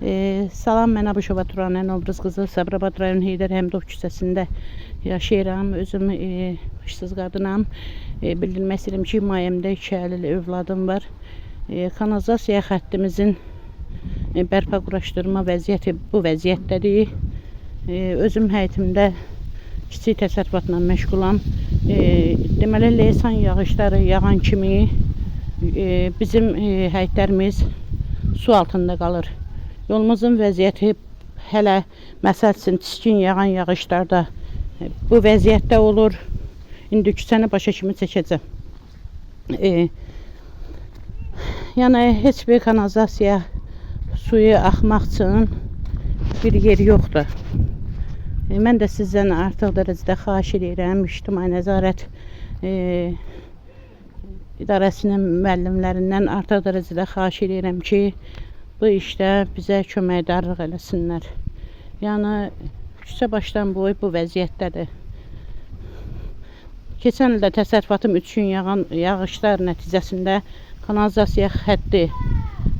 Salam, mən Abışova Turanə Novruz qızı Sabirabad rayon Heydər Həmidov küçəsində yaşayıram. Özüm işsiz qadınam. Bildirmək istəyirəm ki, mayəmdə 2 əlili övladım var. Kanalizasiya xəttimizin bərpa quraşdırma vəziyyəti bu vəziyyətdədir. Özüm həyətimdə kiçik təsərrüfatla məşğulam. Deməli, leysan yağışları yağan kimi bizim həyətlərimiz su altında qalır. Yolumuzun vəziyyəti hələ məsəl üçün tiskin yağan yağışlarda bu vəziyyətdə olur. İndi küçəni başa kimi çəkəcəm. Yəni heç bir kanalizasiya suyu axmaq üçün bir yer yoxdur. Mən də sizdən artıq dərəcədə xahiş edirəm. İctimai Nəzarət İdarəsinin müəllimlərindən artıq dərəcədə xahiş edirəm ki, bu işdə bizə köməkdarlıq eləsinlər. Yəni küçə başdan boy bu vəziyyətdədir. Keçən ildə təsərrüfatım 3 gün yağan yağışlar nəticəsində kanalizasiya xətti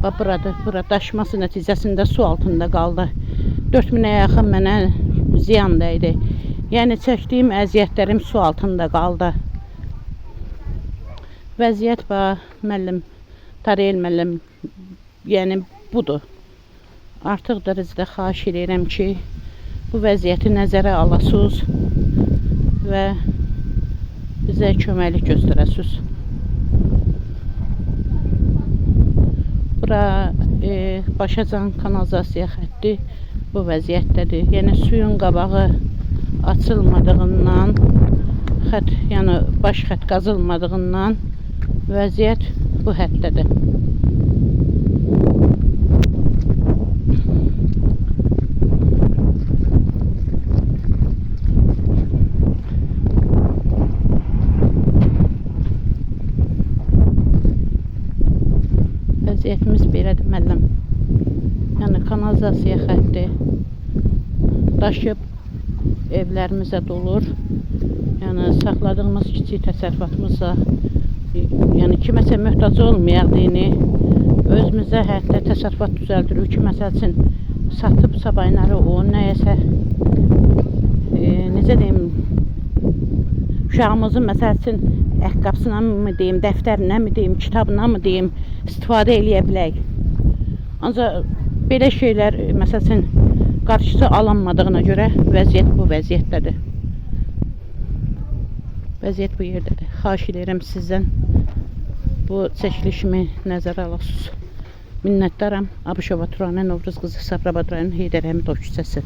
bura daşması nəticəsində su altında qaldı. 4000-ə yaxın mənə ziyan dəydi. Yəni çəkdiyim əziyyətlərim su altında qaldı. Vəziyyət müəllim, Tariyel müəllim, yəni budur. Artıq dərəcədə xahiş edirəm ki, bu vəziyyəti nəzərə alasınız və bizə köməklik göstərəsiniz. Bura Başacan kanalizasiya xətti bu vəziyyətdədir. Yəni suyun qabağı açılmadığından, yəni baş xətt qazılmadığından vəziyyət bu həddədir. Vəziyyətimiz belədir müəllim. Yəni kanalizasiya xətti daşıb evlərimizə dolur. Yəni saxladığımız kiçik təsərrüfatımızda yəni kiməsə möhtac olmayaqdığını özümüzə həyətdə təsərrüfat düzəldirik ki, məsəl üçün satıb sabayları o nəyəsə necə deyim, uşağımızın məsəl üçün əqqabsına mı deyim, dəftərinə mi deyim, kitabına mı deyim, istifadə eləyə bilək. Ancaq belə şeylər məsəl üçün qarşısı alınmadığına görə vəziyyət bu vəziyyətdədir. Vəziyyət bu yerdədir. Xahiş edirəm sizdən bu çəkilişimi nəzərə alasınız. Minnətdaram. Abışova Turanə Novruz qızı Sabirabad rayon Heydər Həmidov küçəsi.